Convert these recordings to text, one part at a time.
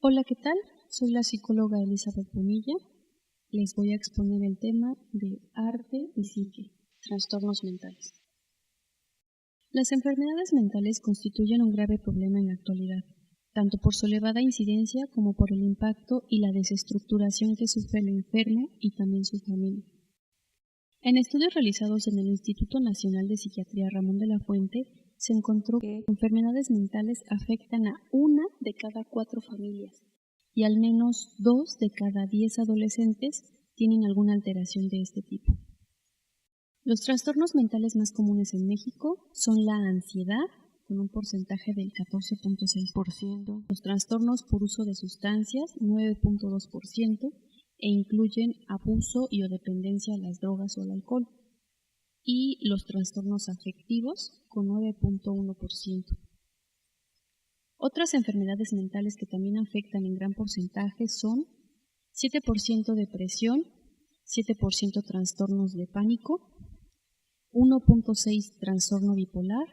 Hola, ¿qué tal? Soy la psicóloga Elizabeth Bonilla. Les voy a exponer el tema de arte y psique, trastornos mentales. Las enfermedades mentales constituyen un grave problema en la actualidad, tanto por su elevada incidencia como por el impacto y la desestructuración que sufre el enfermo y también su familia. En estudios realizados en el Instituto Nacional de Psiquiatría Ramón de la Fuente, se encontró que enfermedades mentales afectan a 1 de cada 4 familias y al menos 2 de cada 10 adolescentes tienen alguna alteración de este tipo. Los trastornos mentales más comunes en México son la ansiedad, con un porcentaje del 14.6%, los trastornos por uso de sustancias, 9.2%, e incluyen abuso y o dependencia a las drogas o al alcohol, y los trastornos afectivos, con 9.1%. Otras enfermedades mentales que también afectan en gran porcentaje son 7% depresión, 7% trastornos de pánico, 1.6% trastorno bipolar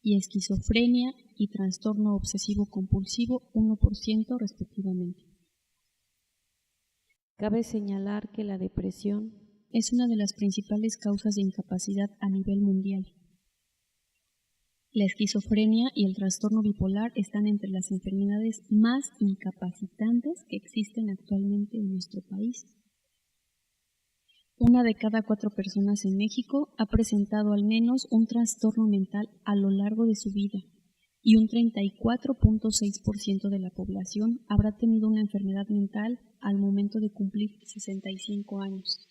y esquizofrenia y trastorno obsesivo-compulsivo 1% respectivamente. Cabe señalar que la depresión es una de las principales causas de incapacidad a nivel mundial. La esquizofrenia y el trastorno bipolar están entre las enfermedades más incapacitantes que existen actualmente en nuestro país. 1 de cada 4 personas en México ha presentado al menos un trastorno mental a lo largo de su vida y un 34.6% de la población habrá tenido una enfermedad mental al momento de cumplir 65 años.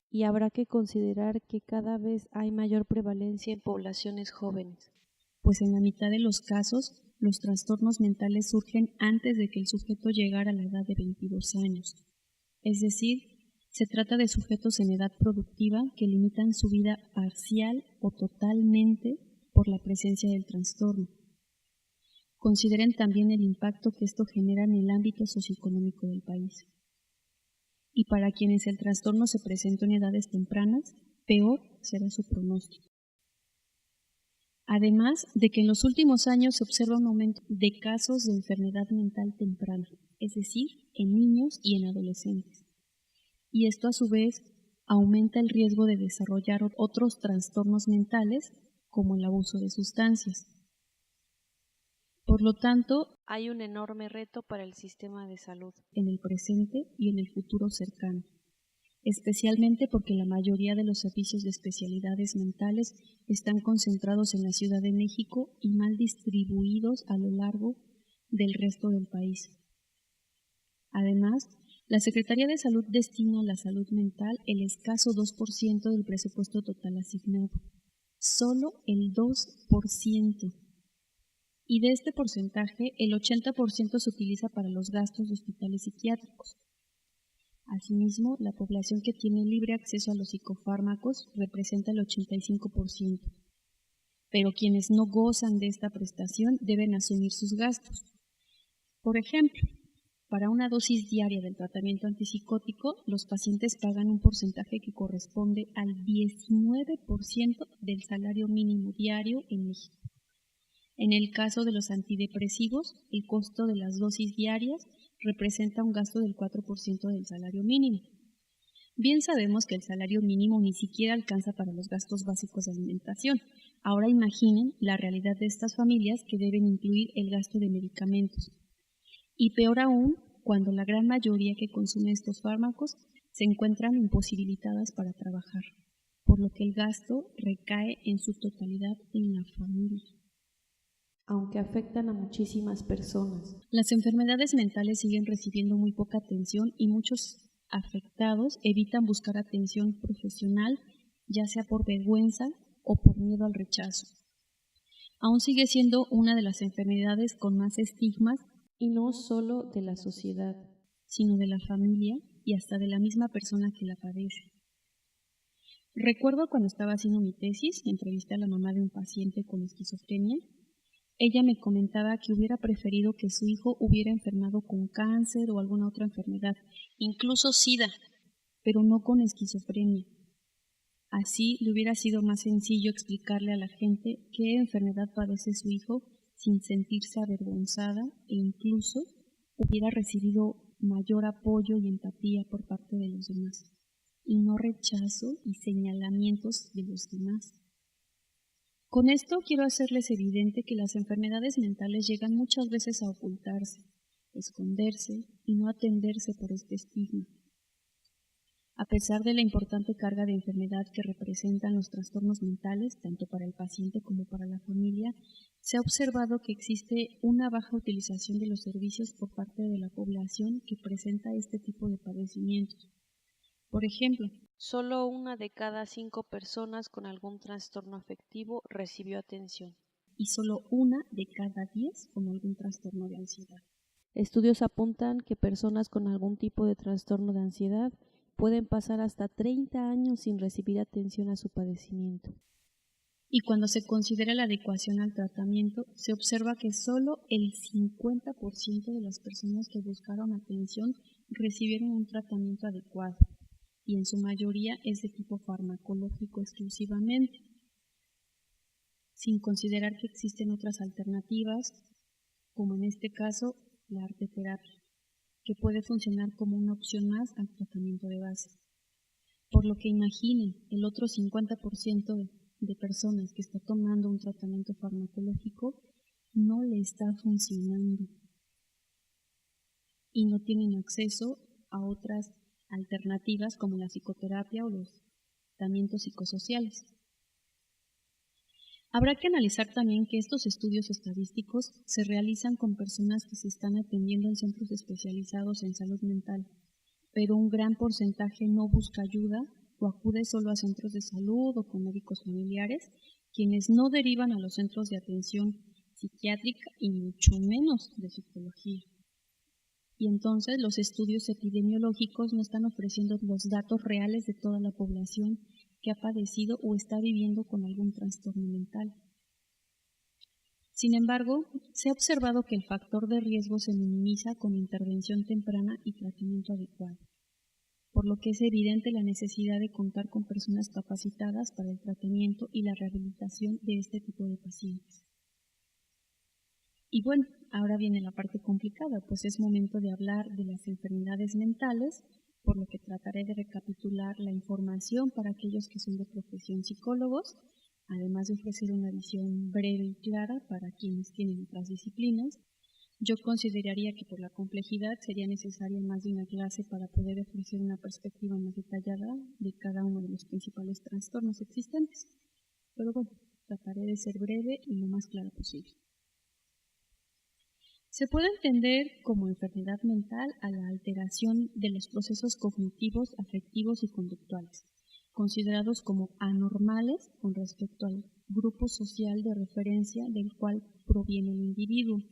Y habrá que considerar que cada vez hay mayor prevalencia en poblaciones jóvenes. Pues en la mitad de los casos, los trastornos mentales surgen antes de que el sujeto llegara a la edad de 22 años. Es decir, se trata de sujetos en edad productiva que limitan su vida parcial o totalmente por la presencia del trastorno. Consideren también el impacto que esto genera en el ámbito socioeconómico del país. Y para quienes el trastorno se presenta en edades tempranas, peor será su pronóstico. Además de que en los últimos años se observa un aumento de casos de enfermedad mental temprana, es decir, en niños y en adolescentes. Y esto a su vez aumenta el riesgo de desarrollar otros trastornos mentales como el abuso de sustancias. Por lo tanto, hay un enorme reto para el sistema de salud en el presente y en el futuro cercano, especialmente porque la mayoría de los servicios de especialidades mentales están concentrados en la Ciudad de México y mal distribuidos a lo largo del resto del país. Además, la Secretaría de Salud destina a la salud mental el escaso 2% del presupuesto total asignado, solo el 2%. Y de este porcentaje, el 80% se utiliza para los gastos de hospitales psiquiátricos. Asimismo, la población que tiene libre acceso a los psicofármacos representa el 85%, pero quienes no gozan de esta prestación deben asumir sus gastos. Por ejemplo, para una dosis diaria del tratamiento antipsicótico, los pacientes pagan un porcentaje que corresponde al 19% del salario mínimo diario en México. En el caso de los antidepresivos, el costo de las dosis diarias representa un gasto del 4% del salario mínimo. Bien sabemos que el salario mínimo ni siquiera alcanza para los gastos básicos de alimentación. Ahora imaginen la realidad de estas familias que deben incluir el gasto de medicamentos. Y peor aún, cuando la gran mayoría que consume estos fármacos se encuentran imposibilitadas para trabajar, por lo que el gasto recae en su totalidad en la familia. Aunque afectan a muchísimas personas. Las enfermedades mentales siguen recibiendo muy poca atención y muchos afectados evitan buscar atención profesional, ya sea por vergüenza o por miedo al rechazo. Aún sigue siendo una de las enfermedades con más estigmas, y no solo de la sociedad, sino de la familia y hasta de la misma persona que la padece. Recuerdo cuando estaba haciendo mi tesis, entrevisté a la mamá de un paciente con esquizofrenia. Ella me comentaba que hubiera preferido que su hijo hubiera enfermado con cáncer o alguna otra enfermedad, incluso SIDA, pero no con esquizofrenia. Así le hubiera sido más sencillo explicarle a la gente qué enfermedad padece su hijo sin sentirse avergonzada e incluso hubiera recibido mayor apoyo y empatía por parte de los demás, y no rechazo y señalamientos de los demás. Con esto quiero hacerles evidente que las enfermedades mentales llegan muchas veces a ocultarse, esconderse y no atenderse por este estigma. A pesar de la importante carga de enfermedad que representan los trastornos mentales, tanto para el paciente como para la familia, se ha observado que existe una baja utilización de los servicios por parte de la población que presenta este tipo de padecimientos. Por ejemplo, solo 1 de cada 5 personas con algún trastorno afectivo recibió atención. Y solo 1 de cada 10 con algún trastorno de ansiedad. Estudios apuntan que personas con algún tipo de trastorno de ansiedad pueden pasar hasta 30 años sin recibir atención a su padecimiento. Y cuando se considera la adecuación al tratamiento, se observa que solo el 50% de las personas que buscaron atención recibieron un tratamiento adecuado, y en su mayoría es de tipo farmacológico exclusivamente, sin considerar que existen otras alternativas, como en este caso la arteterapia, que puede funcionar como una opción más al tratamiento de base. Por lo que imaginen, el otro 50% de personas que está tomando un tratamiento farmacológico no le está funcionando y no tienen acceso a otras alternativas como la psicoterapia o los tratamientos psicosociales. Habrá que analizar también que estos estudios estadísticos se realizan con personas que se están atendiendo en centros especializados en salud mental, pero un gran porcentaje no busca ayuda o acude solo a centros de salud o con médicos familiares, quienes no derivan a los centros de atención psiquiátrica y mucho menos de psicología. Y entonces los estudios epidemiológicos no están ofreciendo los datos reales de toda la población que ha padecido o está viviendo con algún trastorno mental. Sin embargo, se ha observado que el factor de riesgo se minimiza con intervención temprana y tratamiento adecuado, por lo que es evidente la necesidad de contar con personas capacitadas para el tratamiento y la rehabilitación de este tipo de pacientes. Y bueno, ahora viene la parte complicada, pues es momento de hablar de las enfermedades mentales, por lo que trataré de recapitular la información para aquellos que son de profesión psicólogos, además de ofrecer una visión breve y clara para quienes tienen otras disciplinas. Yo consideraría que por la complejidad sería necesaria más de una clase para poder ofrecer una perspectiva más detallada de cada uno de los principales trastornos existentes. Pero bueno, trataré de ser breve y lo más clara posible. Se puede entender como enfermedad mental a la alteración de los procesos cognitivos, afectivos y conductuales, considerados como anormales con respecto al grupo social de referencia del cual proviene el individuo.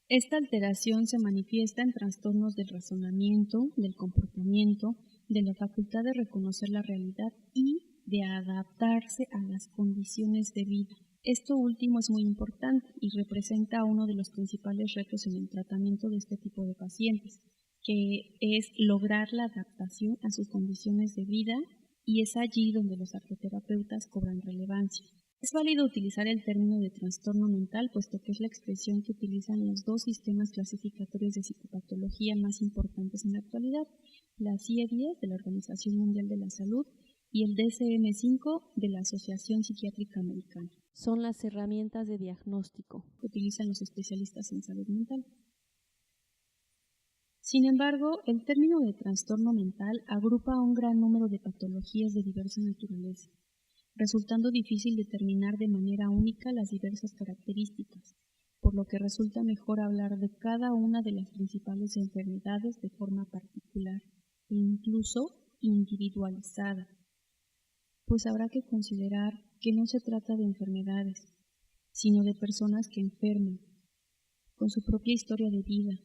Esta alteración se manifiesta en trastornos del razonamiento, del comportamiento, de la facultad de reconocer la realidad y de adaptarse a las condiciones de vida. Esto último es muy importante y representa uno de los principales retos en el tratamiento de este tipo de pacientes, que es lograr la adaptación a sus condiciones de vida, y es allí donde los arteterapeutas cobran relevancia. Es válido utilizar el término de trastorno mental, puesto que es la expresión que utilizan los dos sistemas clasificatorios de psicopatología más importantes en la actualidad, la CIE-10 de la Organización Mundial de la Salud y el DSM-5 de la Asociación Psiquiátrica Americana. Son las herramientas de diagnóstico que utilizan los especialistas en salud mental. Sin embargo, el término de trastorno mental agrupa a un gran número de patologías de diversa naturaleza, resultando difícil determinar de manera única las diversas características, por lo que resulta mejor hablar de cada una de las principales enfermedades de forma particular e incluso individualizada, pues habrá que considerar que no se trata de enfermedades, sino de personas que enferman, con su propia historia de vida,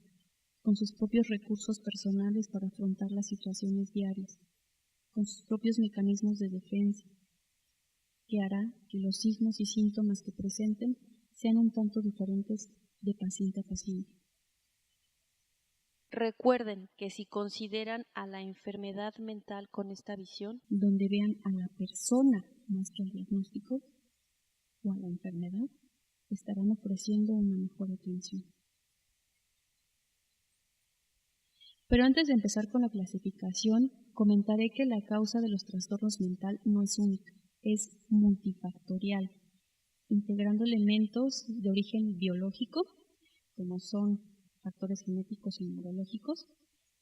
con sus propios recursos personales para afrontar las situaciones diarias, con sus propios mecanismos de defensa, que hará que los signos y síntomas que presenten sean un tanto diferentes de paciente a paciente. Recuerden que si consideran a la enfermedad mental con esta visión, donde vean a la persona más que al diagnóstico o a la enfermedad, estarán ofreciendo una mejor atención. Pero antes de empezar con la clasificación, comentaré que la causa de los trastornos mental no es única, es multifactorial, integrando elementos de origen biológico, como son factores genéticos y neurológicos,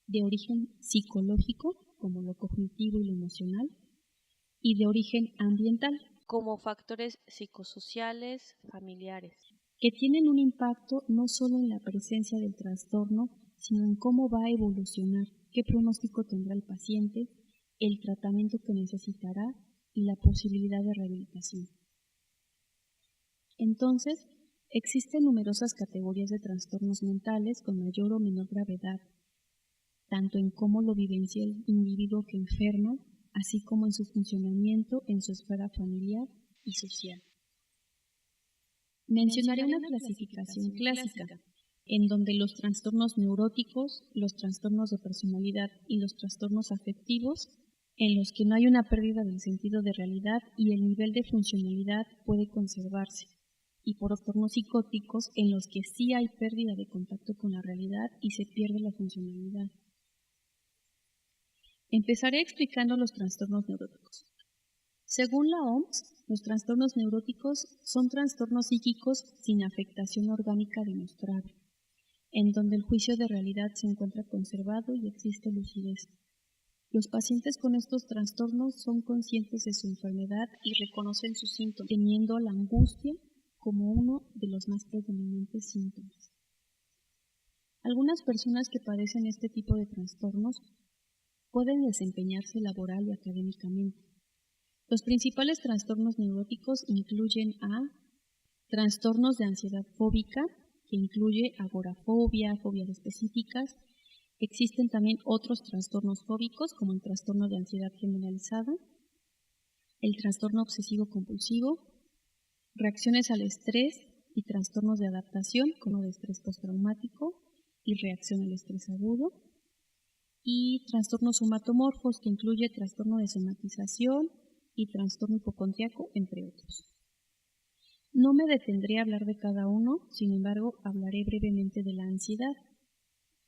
de origen psicológico, como lo cognitivo y lo emocional, y de origen ambiental, como factores psicosociales, familiares, que tienen un impacto no solo en la presencia del trastorno, sino en cómo va a evolucionar, qué pronóstico tendrá el paciente, el tratamiento que necesitará y la posibilidad de rehabilitación. Entonces, existen numerosas categorías de trastornos mentales con mayor o menor gravedad, tanto en cómo lo vivencia el individuo que enferma, así como en su funcionamiento en su esfera familiar y social. Mencionaré una clasificación clásica, en donde los trastornos neuróticos, los trastornos de personalidad y los trastornos afectivos, en los que no hay una pérdida del sentido de realidad y el nivel de funcionalidad puede conservarse, y por trastornos psicóticos, en los que sí hay pérdida de contacto con la realidad y se pierde la funcionalidad. Empezaré explicando los trastornos neuróticos. Según la OMS, los trastornos neuróticos son trastornos psíquicos sin afectación orgánica demostrable, en donde el juicio de realidad se encuentra conservado y existe lucidez. Los pacientes con estos trastornos son conscientes de su enfermedad y reconocen sus síntomas, teniendo la angustia como uno de los más predominantes síntomas. Algunas personas que padecen este tipo de trastornos pueden desempeñarse laboral y académicamente. Los principales trastornos neuróticos incluyen a trastornos de ansiedad fóbica, que incluye agorafobia, fobias específicas. Existen también otros trastornos fóbicos, como el trastorno de ansiedad generalizada, el trastorno obsesivo-compulsivo, reacciones al estrés y trastornos de adaptación, como de estrés postraumático y reacción al estrés agudo, y trastornos somatomorfos, que incluye trastorno de somatización y trastorno hipocondríaco, entre otros. No me detendré a hablar de cada uno, sin embargo, hablaré brevemente de la ansiedad.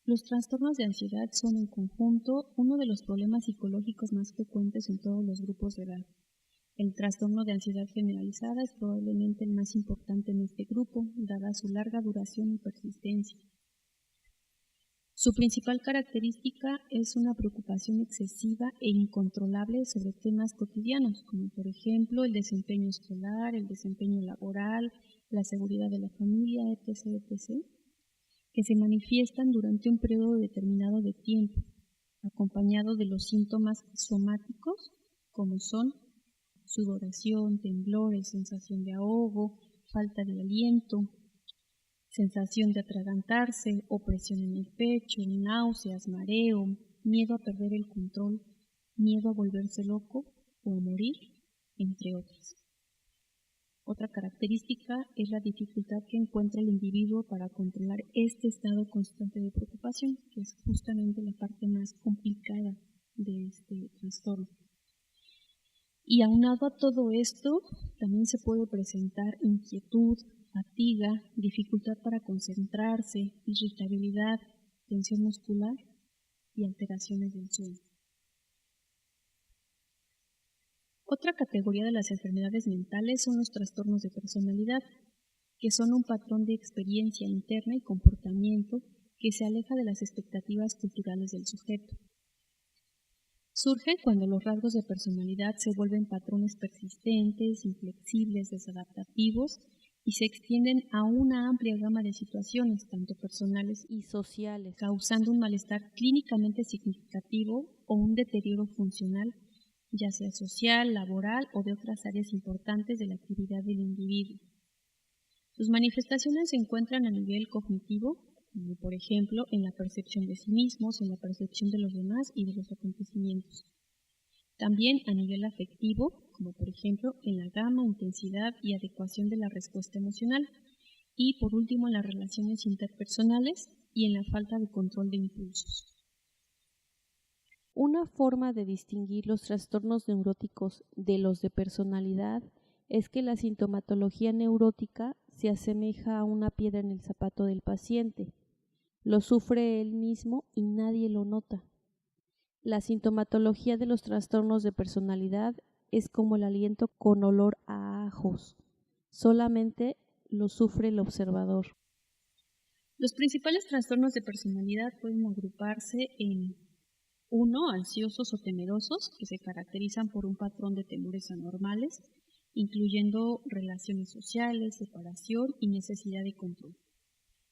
Los trastornos de ansiedad son en conjunto uno de los problemas psicológicos más frecuentes en todos los grupos de edad. El trastorno de ansiedad generalizada es probablemente el más importante en este grupo, dada su larga duración y persistencia. Su principal característica es una preocupación excesiva e incontrolable sobre temas cotidianos, como por ejemplo el desempeño escolar, el desempeño laboral, la seguridad de la familia, etc., que se manifiestan durante un periodo determinado de tiempo, acompañado de los síntomas somáticos, como son sudoración, temblores, sensación de ahogo, falta de aliento, sensación de atragantarse, opresión en el pecho, náuseas, mareo, miedo a perder el control, miedo a volverse loco o a morir, entre otras. Otra característica es la dificultad que encuentra el individuo para controlar este estado constante de preocupación, que es justamente la parte más complicada de este trastorno. Y aunado a todo esto, también se puede presentar inquietud, fatiga, dificultad para concentrarse, irritabilidad, tensión muscular y alteraciones del sueño. Otra categoría de las enfermedades mentales son los trastornos de personalidad, que son un patrón de experiencia interna y comportamiento que se aleja de las expectativas culturales del sujeto. Surge cuando los rasgos de personalidad se vuelven patrones persistentes, inflexibles, desadaptativos y se extienden a una amplia gama de situaciones, tanto personales y sociales, causando un malestar clínicamente significativo o un deterioro funcional, ya sea social, laboral o de otras áreas importantes de la actividad del individuo. Sus manifestaciones se encuentran a nivel cognitivo, como por ejemplo en la percepción de sí mismos, en la percepción de los demás y de los acontecimientos. También a nivel afectivo, como por ejemplo en la gama, intensidad y adecuación de la respuesta emocional. Y por último en las relaciones interpersonales y en la falta de control de impulsos. Una forma de distinguir los trastornos neuróticos de los de personalidad es que la sintomatología neurótica se asemeja a una piedra en el zapato del paciente, Lo sufre él mismo y nadie lo nota. La sintomatología de los trastornos de personalidad es como el aliento con olor a ajos. Solamente lo sufre el observador. Los principales trastornos de personalidad pueden agruparse en 1. Ansiosos o temerosos, que se caracterizan por un patrón de temores anormales, incluyendo relaciones sociales, separación y necesidad de control.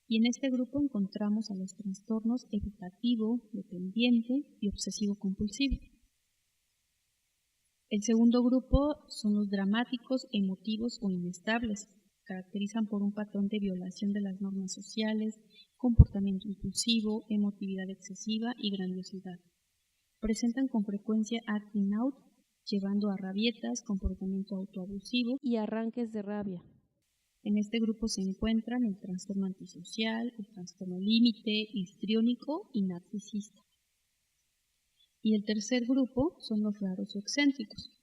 Y en este grupo encontramos a los trastornos evitativo, dependiente y obsesivo-compulsivo. El segundo grupo son los dramáticos, emotivos o inestables. Caracterizan por un patrón de violación de las normas sociales, comportamiento impulsivo, emotividad excesiva y grandiosidad. Presentan con frecuencia acting out, llevando a rabietas, comportamiento autoabusivo y arranques de rabia. En este grupo se encuentran el trastorno antisocial, el trastorno límite, histriónico y narcisista. Y el tercer grupo son los raros o excéntricos.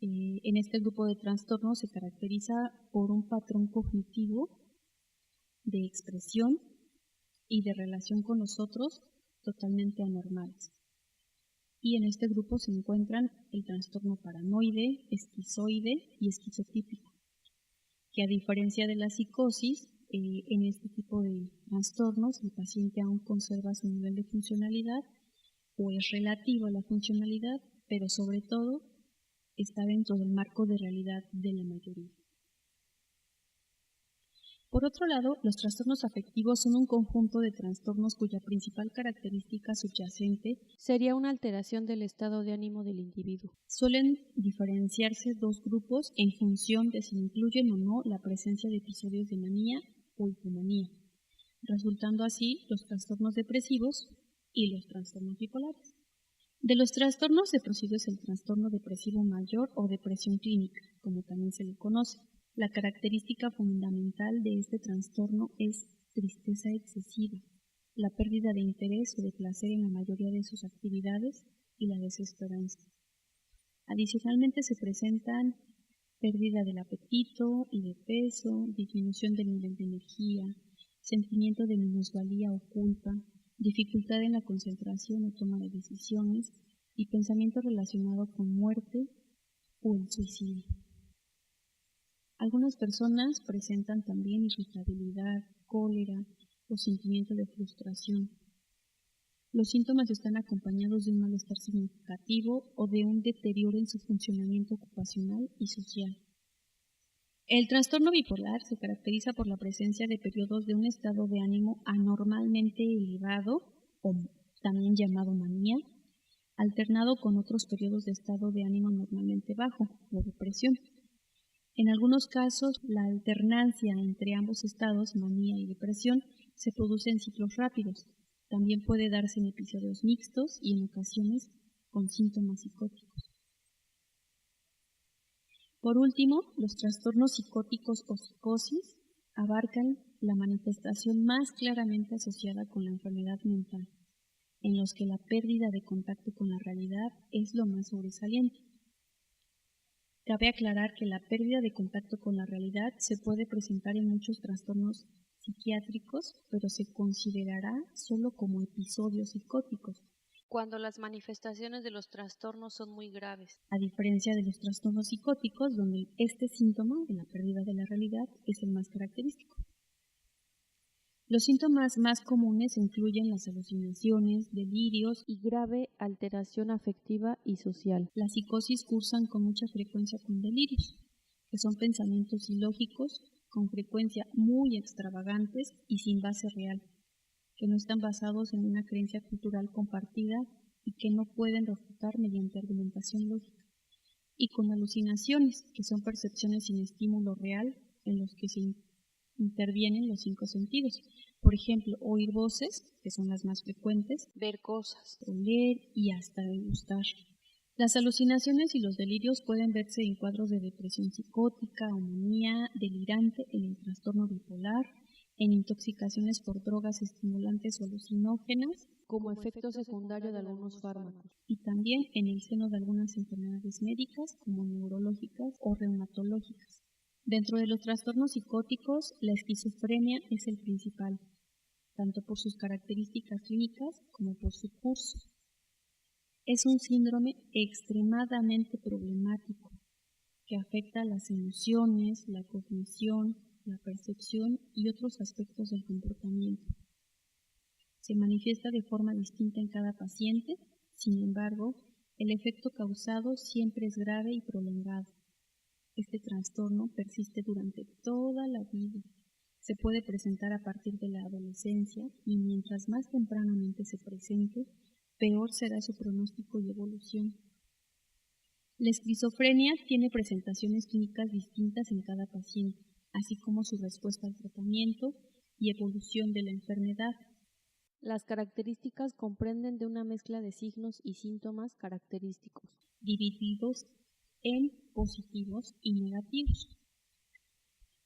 En este grupo de trastornos se caracteriza por un patrón cognitivo de expresión y de relación con los otros totalmente anormales. Y en este grupo se encuentran el trastorno paranoide, esquizoide y esquizotípico, que a diferencia de la psicosis, en este tipo de trastornos el paciente aún conserva su nivel de funcionalidad o es relativo a la funcionalidad, pero sobre todo está dentro del marco de realidad de la mayoría. Por otro lado, los trastornos afectivos son un conjunto de trastornos cuya principal característica subyacente sería una alteración del estado de ánimo del individuo. Suelen diferenciarse dos grupos en función de si incluyen o no la presencia de episodios de manía o hipomanía, resultando así los trastornos depresivos y los trastornos bipolares. De los trastornos depresivos, el trastorno depresivo mayor o depresión clínica, como también se le conoce. La característica fundamental de este trastorno es tristeza excesiva, la pérdida de interés o de placer en la mayoría de sus actividades y la desesperanza. Adicionalmente se presentan pérdida del apetito y de peso, disminución del nivel de energía, sentimiento de minusvalía o culpa, dificultad en la concentración o toma de decisiones y pensamiento relacionado con muerte o el suicidio. Algunas personas presentan también irritabilidad, cólera o sentimiento de frustración. Los síntomas están acompañados de un malestar significativo o de un deterioro en su funcionamiento ocupacional y social. El trastorno bipolar se caracteriza por la presencia de periodos de un estado de ánimo anormalmente elevado, o también llamado manía, alternado con otros periodos de estado de ánimo normalmente bajo, o depresión. En algunos casos, la alternancia entre ambos estados, manía y depresión, se produce en ciclos rápidos. También puede darse en episodios mixtos y en ocasiones con síntomas psicóticos. Por último, los trastornos psicóticos o psicosis abarcan la manifestación más claramente asociada con la enfermedad mental, en los que la pérdida de contacto con la realidad es lo más sobresaliente. Cabe aclarar que la pérdida de contacto con la realidad se puede presentar en muchos trastornos psiquiátricos, pero se considerará solo como episodios psicóticos, cuando las manifestaciones de los trastornos son muy graves, a diferencia de los trastornos psicóticos, donde este síntoma de la pérdida de la realidad es el más característico. Los síntomas más comunes incluyen las alucinaciones, delirios y grave alteración afectiva y social. La psicosis cursan con mucha frecuencia con delirios, que son pensamientos ilógicos, con frecuencia muy extravagantes y sin base real, que no están basados en una creencia cultural compartida y que no pueden refutar mediante argumentación lógica, y con alucinaciones, que son percepciones sin estímulo real en los que se intervienen los 5 sentidos. Por ejemplo, oír voces, que son las más frecuentes, ver cosas, oler y hasta degustar. Las alucinaciones y los delirios pueden verse en cuadros de depresión psicótica o manía delirante, en el trastorno bipolar, en intoxicaciones por drogas estimulantes o alucinógenas, como efecto secundario de algunos fármacos, y también en el seno de algunas enfermedades médicas como neurológicas o reumatológicas. Dentro de los trastornos psicóticos, la esquizofrenia es el principal. tanto por sus características clínicas como por su curso. Es un síndrome extremadamente problemático que afecta las emociones, la cognición, la percepción y otros aspectos del comportamiento. Se manifiesta de forma distinta en cada paciente, sin embargo, el efecto causado siempre es grave y prolongado. Este trastorno persiste durante toda la vida. Se puede presentar a partir de la adolescencia y mientras más tempranamente se presente, peor será su pronóstico y evolución. La esquizofrenia tiene presentaciones clínicas distintas en cada paciente, así como su respuesta al tratamiento y evolución de la enfermedad. Las características comprenden de una mezcla de signos y síntomas característicos, divididos en positivos y negativos.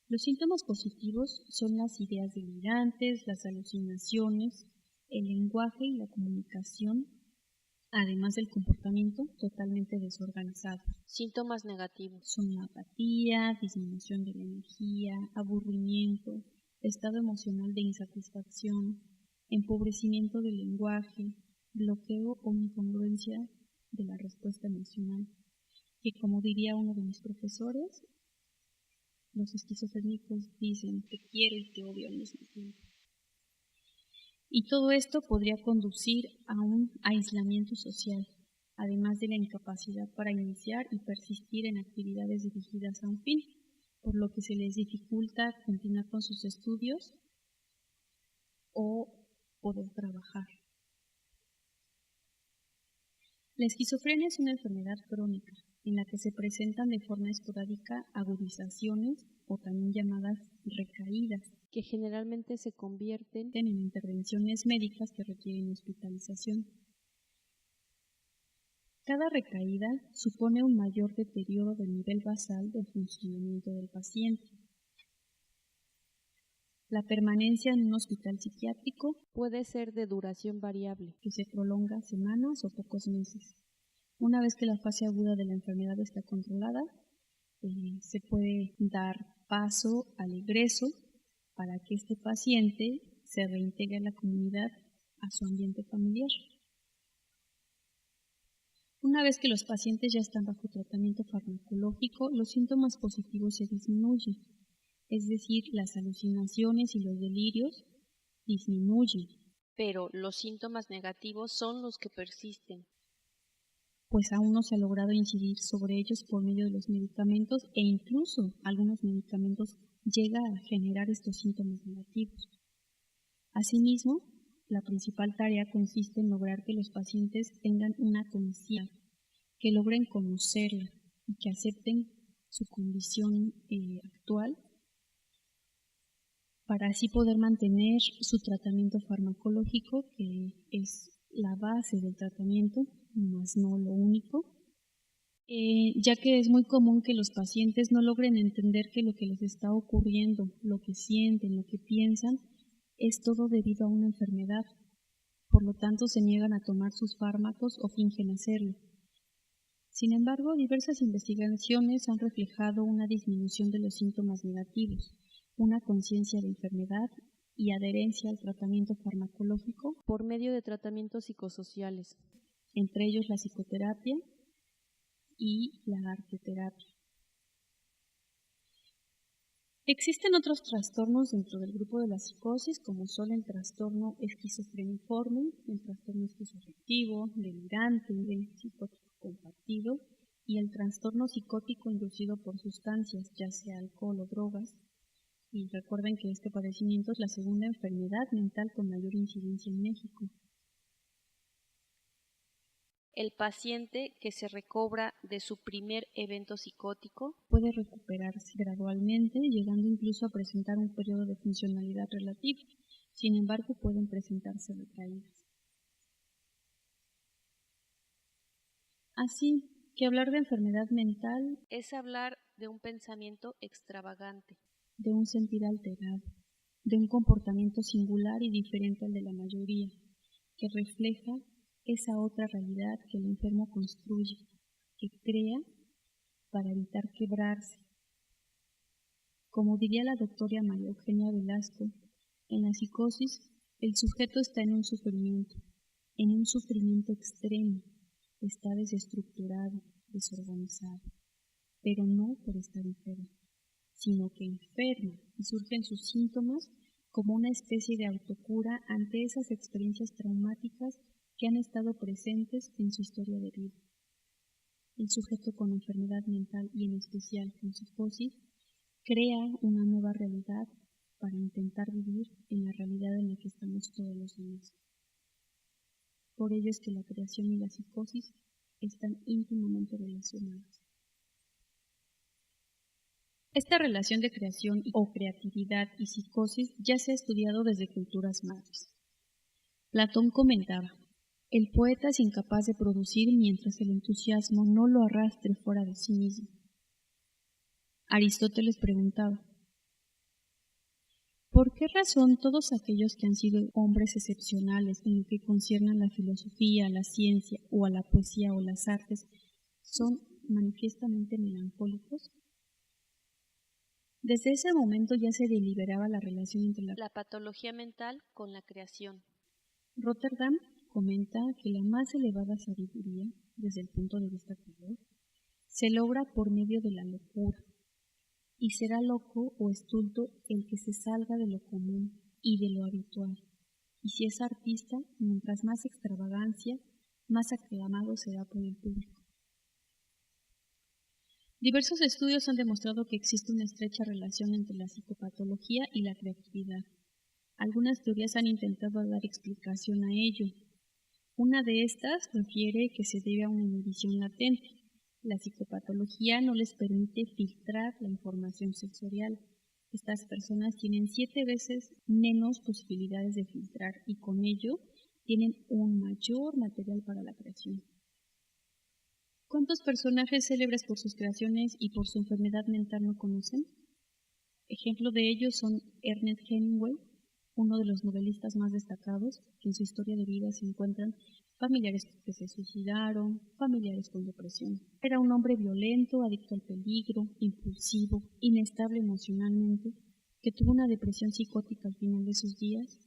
Los síntomas positivos son las ideas delirantes, las alucinaciones, el lenguaje y la comunicación, además del comportamiento totalmente desorganizado. Síntomas negativos son la apatía, disminución de la energía, aburrimiento, estado emocional de insatisfacción, empobrecimiento del lenguaje, bloqueo o incongruencia de la respuesta emocional, que como diría uno de mis profesores, los esquizofrénicos dicen te quiero y te odio al mismo tiempo. Y todo esto podría conducir a un aislamiento social, además de la incapacidad para iniciar y persistir en actividades dirigidas a un fin, por lo que se les dificulta continuar con sus estudios o poder trabajar. La esquizofrenia es una enfermedad crónica en la que se presentan de forma esporádica agudizaciones o también llamadas recaídas, que generalmente se convierten en intervenciones médicas que requieren hospitalización. Cada recaída supone un mayor deterioro del nivel basal del funcionamiento del paciente. La permanencia en un hospital psiquiátrico puede ser de duración variable, que se prolonga semanas o pocos meses. Una vez que la fase aguda de la enfermedad está controlada, se puede dar paso al egreso para que este paciente se reintegre a la comunidad, a su ambiente familiar. Una vez que los pacientes ya están bajo tratamiento farmacológico, los síntomas positivos se disminuyen, es decir, las alucinaciones y los delirios disminuyen. Pero los síntomas negativos son los que persisten, pues aún no se ha logrado incidir sobre ellos por medio de los medicamentos e incluso algunos medicamentos llegan a generar estos síntomas negativos. Asimismo, la principal tarea consiste en lograr que los pacientes tengan una conciencia, que logren conocerla y que acepten su condición actual para así poder mantener su tratamiento farmacológico, que es la base del tratamiento, más no lo único, ya que es muy común que los pacientes no logren entender que lo que les está ocurriendo, lo que sienten, lo que piensan, es todo debido a una enfermedad. Por lo tanto, se niegan a tomar sus fármacos o fingen hacerlo. Sin embargo, diversas investigaciones han reflejado una disminución de los síntomas negativos, una conciencia de enfermedad y adherencia al tratamiento farmacológico por medio de tratamientos psicosociales, entre ellos la psicoterapia y la arteterapia. Existen otros trastornos dentro del grupo de la psicosis, como son el trastorno esquizofreniforme, el trastorno esquizoafectivo, delirante, el psicótico compartido y el trastorno psicótico inducido por sustancias, ya sea alcohol o drogas. Y recuerden que este padecimiento es la segunda enfermedad mental con mayor incidencia en México. El paciente que se recobra de su primer evento psicótico puede recuperarse gradualmente, llegando incluso a presentar un periodo de funcionalidad relativo. Sin embargo, pueden presentarse recaídas. Así que hablar de enfermedad mental es hablar de un pensamiento extravagante, de un sentir alterado, de un comportamiento singular y diferente al de la mayoría, que refleja esa otra realidad que el enfermo construye, que crea para evitar quebrarse. Como diría la doctora María Eugenia Velasco, en la psicosis El sujeto está en un sufrimiento extremo, está desestructurado, desorganizado, pero no por estar enfermo, sino que enferma y surgen sus síntomas como una especie de autocura ante esas experiencias traumáticas que han estado presentes en su historia de vida. El sujeto con enfermedad mental y en especial con psicosis crea una nueva realidad para intentar vivir en la realidad en la que estamos todos los demás. Por ello es que la creación y la psicosis están íntimamente relacionadas. Esta relación de creación o creatividad y psicosis ya se ha estudiado desde culturas madres. Platón comentaba: el poeta es incapaz de producir mientras el entusiasmo no lo arrastre fuera de sí mismo. Aristóteles preguntaba: ¿por qué razón todos aquellos que han sido hombres excepcionales en lo que concierne a la filosofía, a la ciencia o a la poesía o las artes son manifiestamente melancólicos? Desde ese momento ya se deliberaba la relación entre la patología mental con la creación. Rotterdam comenta que la más elevada sabiduría, desde el punto de vista creador, se logra por medio de la locura, y será loco o estulto el que se salga de lo común y de lo habitual, y si es artista, mientras más extravagancia, más aclamado será por el público. Diversos estudios han demostrado que existe una estrecha relación entre la psicopatología y la creatividad. Algunas teorías han intentado dar explicación a ello. Una de estas refiere que se debe a una inhibición latente. La psicopatología no les permite filtrar la información sensorial. Estas personas tienen 7 veces menos posibilidades de filtrar y con ello tienen un mayor material para la creación. ¿Cuántos personajes célebres por sus creaciones y por su enfermedad mental no conocen? Ejemplo de ellos son Ernest Hemingway, uno de los novelistas más destacados, que en su historia de vida se encuentran familiares que se suicidaron, familiares con depresión. Era un hombre violento, adicto al peligro, impulsivo, inestable emocionalmente, que tuvo una depresión psicótica al final de sus días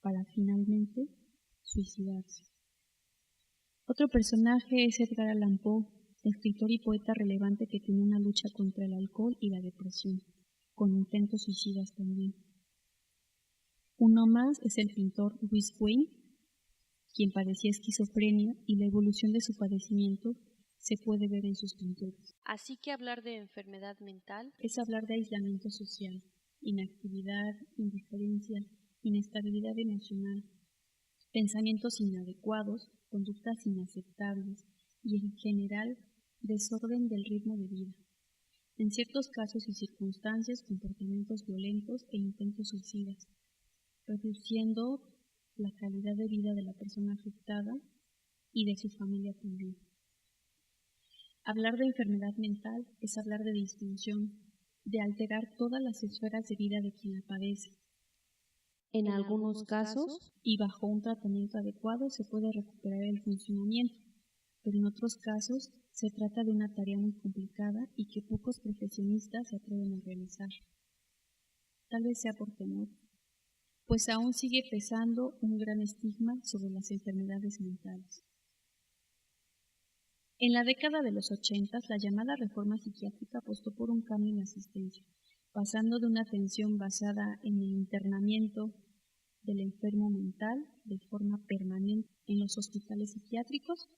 para finalmente suicidarse. Otro personaje es Edgar Allan Poe, escritor y poeta relevante que tiene una lucha contra el alcohol y la depresión, con intentos suicidas también. Uno más es el pintor Louis Wayne, quien padecía esquizofrenia y la evolución de su padecimiento se puede ver en sus pinturas. Así que hablar de enfermedad mental es hablar de aislamiento social, inactividad, indiferencia, inestabilidad emocional, pensamientos inadecuados, conductas inaceptables y en general desorden del ritmo de vida. En ciertos casos y circunstancias, comportamientos violentos e intentos suicidas, reduciendo la calidad de vida de la persona afectada y de su familia también. Hablar de enfermedad mental es hablar de disfunción, de alterar todas las esferas de vida de quien la padece. En algunos casos, y bajo un tratamiento adecuado se puede recuperar el funcionamiento, pero en otros casos se trata de una tarea muy complicada y que pocos profesionistas se atreven a realizar. Tal vez sea por temor, pues aún sigue pesando un gran estigma sobre las enfermedades mentales. En la década de los 80, la llamada reforma psiquiátrica apostó por un cambio en la asistencia, pasando de una atención basada en el internamiento del enfermo mental de forma permanente en los hospitales psiquiátricos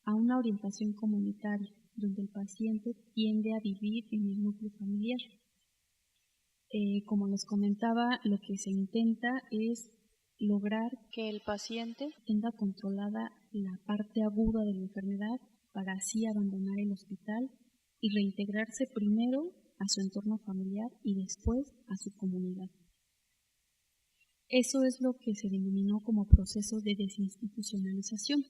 a una orientación comunitaria, donde el paciente tiende a vivir en el núcleo familiar. Como les comentaba, lo que se intenta es lograr que el paciente tenga controlada la parte aguda de la enfermedad para así abandonar el hospital y reintegrarse primero a su entorno familiar y después a su comunidad. Eso es lo que se denominó como proceso de desinstitucionalización.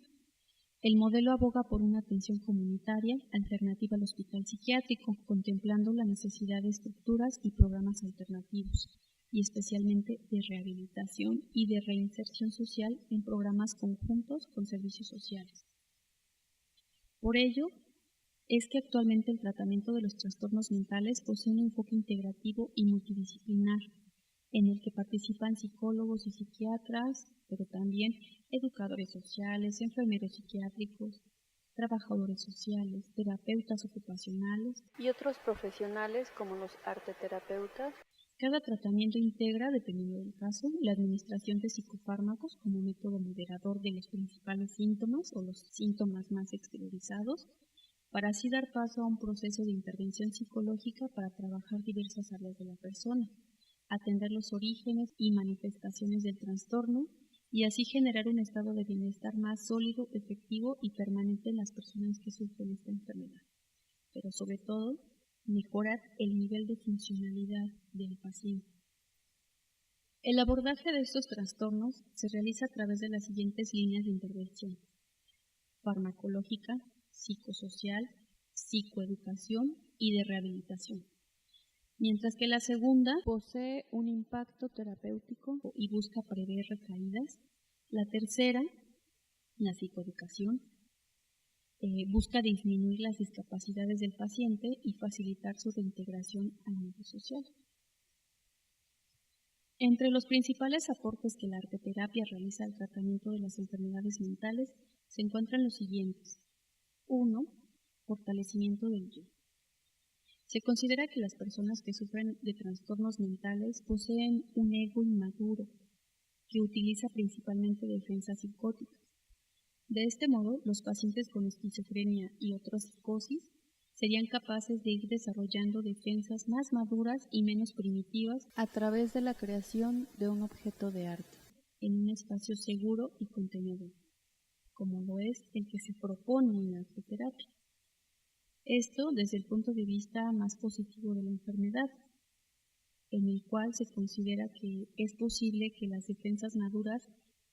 El modelo aboga por una atención comunitaria alternativa al hospital psiquiátrico, contemplando la necesidad de estructuras y programas alternativos, y especialmente de rehabilitación y de reinserción social en programas conjuntos con servicios sociales. Por ello, es que actualmente el tratamiento de los trastornos mentales posee un enfoque integrativo y multidisciplinar, en el que participan psicólogos y psiquiatras, pero también educadores sociales, enfermeros psiquiátricos, trabajadores sociales, terapeutas ocupacionales y otros profesionales como los arteterapeutas. Cada tratamiento integra, dependiendo del caso, la administración de psicofármacos como método moderador de los principales síntomas o los síntomas más exteriorizados, para así dar paso a un proceso de intervención psicológica para trabajar diversas áreas de la persona, atender los orígenes y manifestaciones del trastorno y así generar un estado de bienestar más sólido, efectivo y permanente en las personas que sufren esta enfermedad. Pero sobre todo, mejorar el nivel de funcionalidad del paciente. El abordaje de estos trastornos se realiza a través de las siguientes líneas de intervención: farmacológica, psicosocial, psicoeducación y de rehabilitación. Mientras que la segunda posee un impacto terapéutico y busca prever recaídas, la tercera, la psicoeducación, busca disminuir las discapacidades del paciente y facilitar su reintegración al mundo social. Entre los principales aportes que la arteterapia realiza al tratamiento de las enfermedades mentales se encuentran los siguientes. 1. Fortalecimiento del yo. Se considera que las personas que sufren de trastornos mentales poseen un ego inmaduro que utiliza principalmente defensas psicóticas. De este modo, los pacientes con esquizofrenia y otras psicosis serían capaces de ir desarrollando defensas más maduras y menos primitivas a través de la creación de un objeto de arte en un espacio seguro y contenedor, como lo es el que se propone en la arteterapia. Esto desde el punto de vista más positivo de la enfermedad, en el cual se considera que es posible que las defensas maduras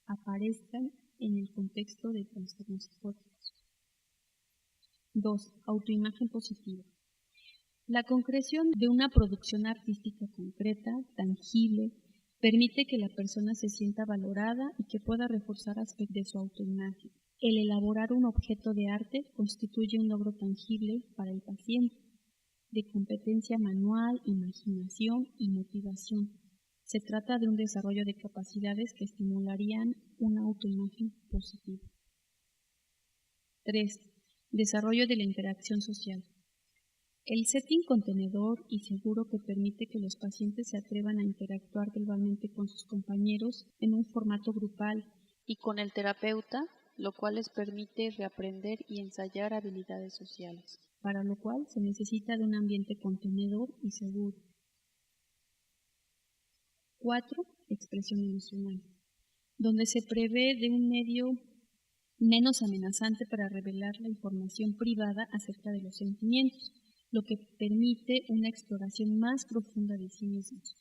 aparezcan en el contexto de trastornos psicóticos. 2. Autoimagen positiva. La concreción de una producción artística concreta, tangible, permite que la persona se sienta valorada y que pueda reforzar aspectos de su autoimagen. El elaborar un objeto de arte constituye un logro tangible para el paciente, de competencia manual, imaginación y motivación. Se trata de un desarrollo de capacidades que estimularían una autoimagen positiva. 3. Desarrollo de la interacción social. El setting contenedor y seguro que permite que los pacientes se atrevan a interactuar verbalmente con sus compañeros en un formato grupal y con el terapeuta, lo cual les permite reaprender y ensayar habilidades sociales, para lo cual se necesita de un ambiente contenedor y seguro. 4. Expresión emocional, donde se prevé de un medio menos amenazante para revelar la información privada acerca de los sentimientos, lo que permite una exploración más profunda de sí mismos.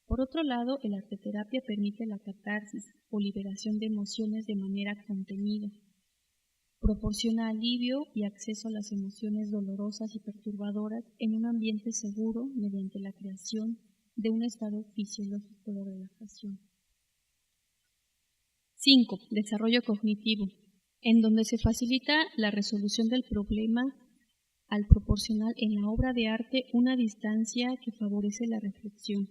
Por otro lado, la arteterapia permite la catarsis o liberación de emociones de manera contenida. Proporciona alivio y acceso a las emociones dolorosas y perturbadoras en un ambiente seguro mediante la creación de un estado fisiológico de relajación. 5. Desarrollo cognitivo, en donde se facilita la resolución del problema al proporcionar en la obra de arte una distancia que favorece la reflexión,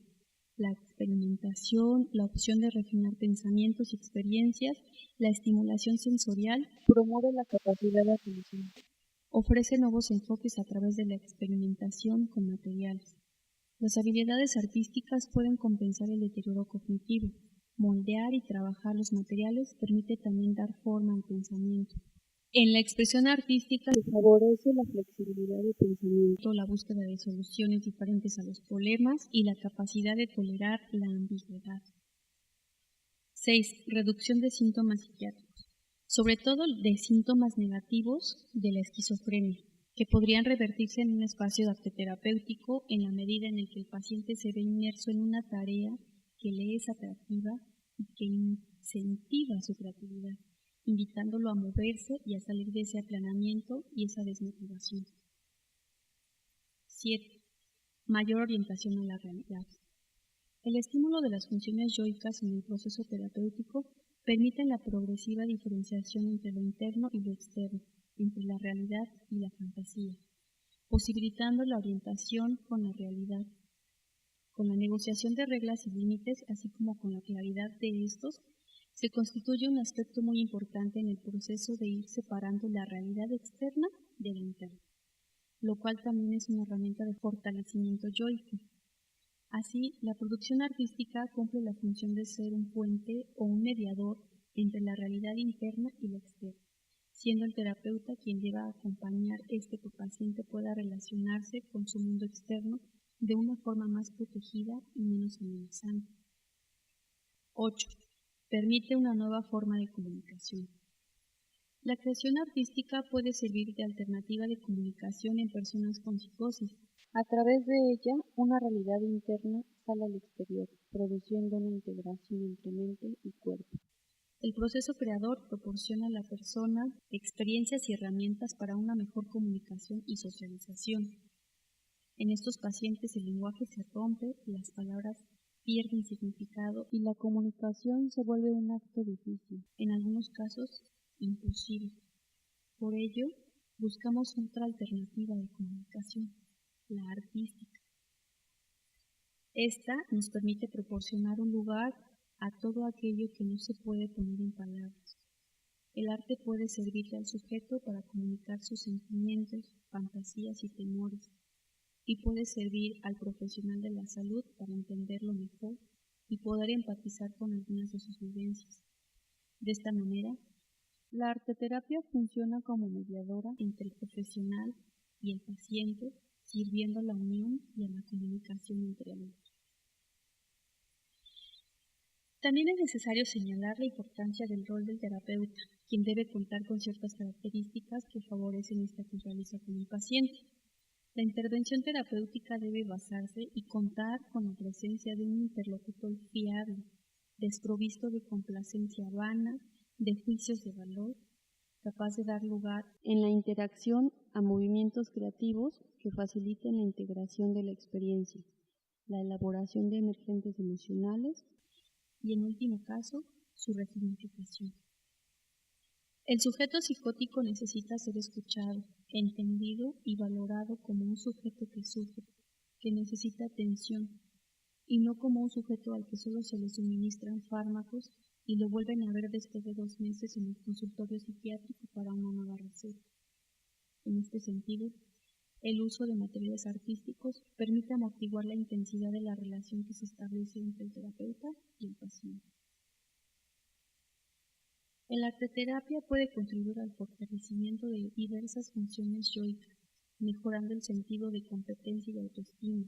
la experimentación, la opción de refinar pensamientos y experiencias, la estimulación sensorial, promueve la capacidad de atención, ofrece nuevos enfoques a través de la experimentación con materiales. Las habilidades artísticas pueden compensar el deterioro cognitivo. Moldear y trabajar los materiales permite también dar forma al pensamiento. En la expresión artística se favorece la flexibilidad de pensamiento, la búsqueda de soluciones diferentes a los problemas y la capacidad de tolerar la ambigüedad. 6. Reducción de síntomas psiquiátricos, sobre todo de síntomas negativos de la esquizofrenia, que podrían revertirse en un espacio arteterapéutico en la medida en el que el paciente se ve inmerso en una tarea que le es atractiva y que incentiva su creatividad, invitándolo a moverse y a salir de ese aplanamiento y esa desmotivación. 7. Mayor orientación a la realidad. El estímulo de las funciones yoicas en el proceso terapéutico permite la progresiva diferenciación entre lo interno y lo externo, entre la realidad y la fantasía, posibilitando la orientación con Con la negociación de reglas y límites, así como con la claridad de estos, se constituye un aspecto muy importante en el proceso de ir separando la realidad externa de la interna, lo cual también es una herramienta de fortalecimiento yoico. Así, la producción artística cumple la función de ser un puente o un mediador entre la realidad interna y la externa, siendo el terapeuta quien deba acompañar que el paciente pueda relacionarse con su mundo externo de una forma más protegida y menos amenazante. 8. Permite una nueva forma de comunicación. La creación artística puede servir de alternativa de comunicación en personas con psicosis. A través de ella, una realidad interna sale al exterior, produciendo una integración entre mente y cuerpo. El proceso creador proporciona a la persona experiencias y herramientas para una mejor comunicación y socialización. En estos pacientes el lenguaje se rompe, las palabras pierden significado y la comunicación se vuelve un acto difícil, en algunos casos imposible. Por ello, buscamos otra alternativa de comunicación, la artística. Esta nos permite proporcionar un lugar a todo aquello que no se puede poner en palabras. El arte puede servirle al sujeto para comunicar sus sentimientos, fantasías y temores, y puede servir al profesional de la salud para entenderlo mejor y poder empatizar con algunas de sus vivencias. De esta manera, la arteterapia funciona como mediadora entre el profesional y el paciente, sirviendo a la unión y a la comunicación entre ambos. También es necesario señalar la importancia del rol del terapeuta, quien debe contar con ciertas características que favorecen esta que realiza con el paciente. La intervención terapéutica debe basarse y contar con la presencia de un interlocutor fiable, desprovisto de complacencia vana, de juicios de valor, capaz de dar lugar en la interacción a movimientos creativos que faciliten la integración de la experiencia, la elaboración de emergentes emocionales y, en último caso, su resignificación. El sujeto psicótico necesita ser escuchado, entendido y valorado como un sujeto que sufre, que necesita atención, y no como un sujeto al que solo se le suministran fármacos y lo vuelven a ver después de 2 meses en el consultorio psiquiátrico para una nueva receta. En este sentido, el uso de materiales artísticos permite amortiguar la intensidad de la relación que se establece entre el terapeuta y el paciente. La arteterapia puede contribuir al fortalecimiento de diversas funciones yoicas, mejorando el sentido de competencia y autoestima.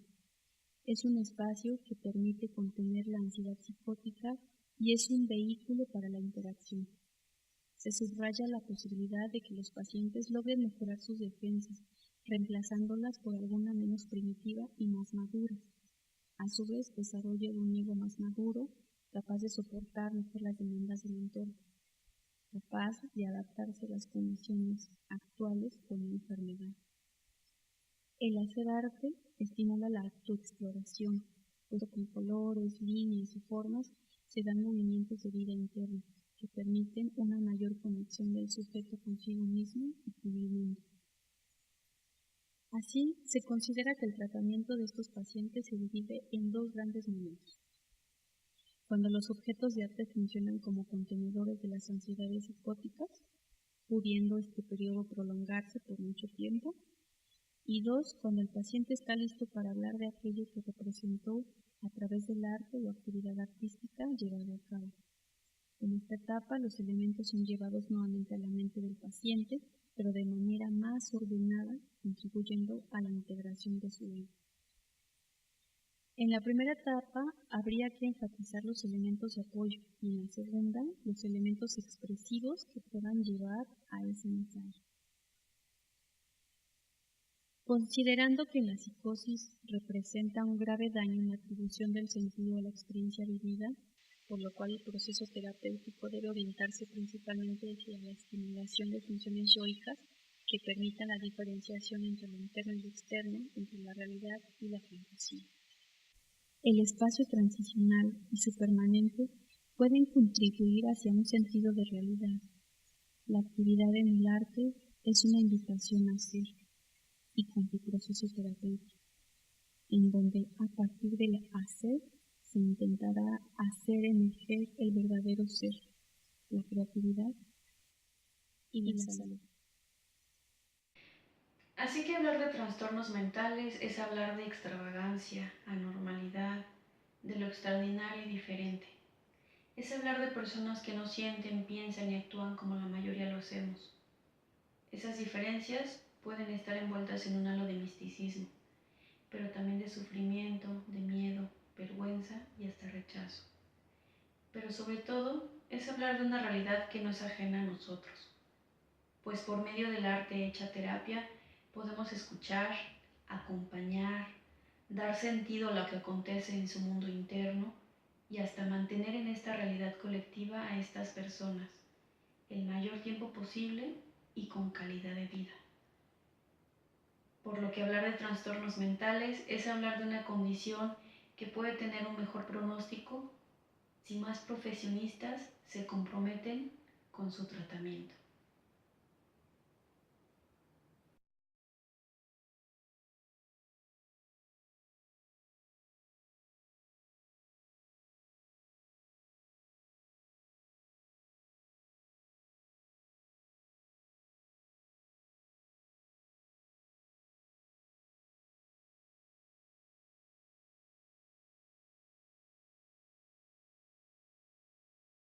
Es un espacio que permite contener la ansiedad psicótica y es un vehículo para la interacción. Se subraya la posibilidad de que los pacientes logren mejorar sus defensas, reemplazándolas por alguna menos primitiva y más madura. A su vez, desarrollo de un ego más maduro, capaz de soportar mejor las demandas del entorno, capaz de adaptarse a las condiciones actuales con una enfermedad. El hacer arte estimula la autoexploración, pues con colores, líneas y formas se dan movimientos de vida interna que permiten una mayor conexión del sujeto consigo mismo y con el mundo. Así, se considera que el tratamiento de estos pacientes se divide en 2 grandes momentos. Cuando los objetos de arte funcionan como contenedores de las ansiedades psicóticas, pudiendo este periodo prolongarse por mucho tiempo, y 2, cuando el paciente está listo para hablar de aquello que representó a través del arte o actividad artística llevada a cabo. En esta etapa, los elementos son llevados nuevamente a la mente del paciente, pero de manera más ordenada, contribuyendo a la integración de su ego. En la primera etapa habría que enfatizar los elementos de apoyo y en la segunda los elementos expresivos que puedan llevar a ese mensaje. Considerando que la psicosis representa un grave daño en la atribución del sentido a la experiencia vivida, por lo cual el proceso terapéutico debe orientarse principalmente hacia la estimulación de funciones yoicas que permitan la diferenciación entre lo interno y lo externo, entre la realidad y la fantasía. El espacio transicional y su permanente pueden contribuir hacia un sentido de realidad. La actividad en el arte es una invitación a ser y con tu proceso terapéutico. en donde a partir del hacer se intentará hacer emerger el verdadero ser, la creatividad y la salud. Así que hablar de trastornos mentales es hablar de extravagancia, anormalidad, de lo extraordinario y diferente. Es hablar de personas que no sienten, piensan y actúan como la mayoría lo hacemos. Esas diferencias pueden estar envueltas en un halo de misticismo, pero también de sufrimiento, de miedo, vergüenza y hasta rechazo. Pero sobre todo es hablar de una realidad que no es ajena a nosotros, pues por medio del arte hecha terapia podemos escuchar, acompañar, dar sentido a lo que acontece en su mundo interno y hasta mantener en esta realidad colectiva a estas personas el mayor tiempo posible y con calidad de vida. Por lo que hablar de trastornos mentales es hablar de una condición que puede tener un mejor pronóstico si más profesionistas se comprometen con su tratamiento.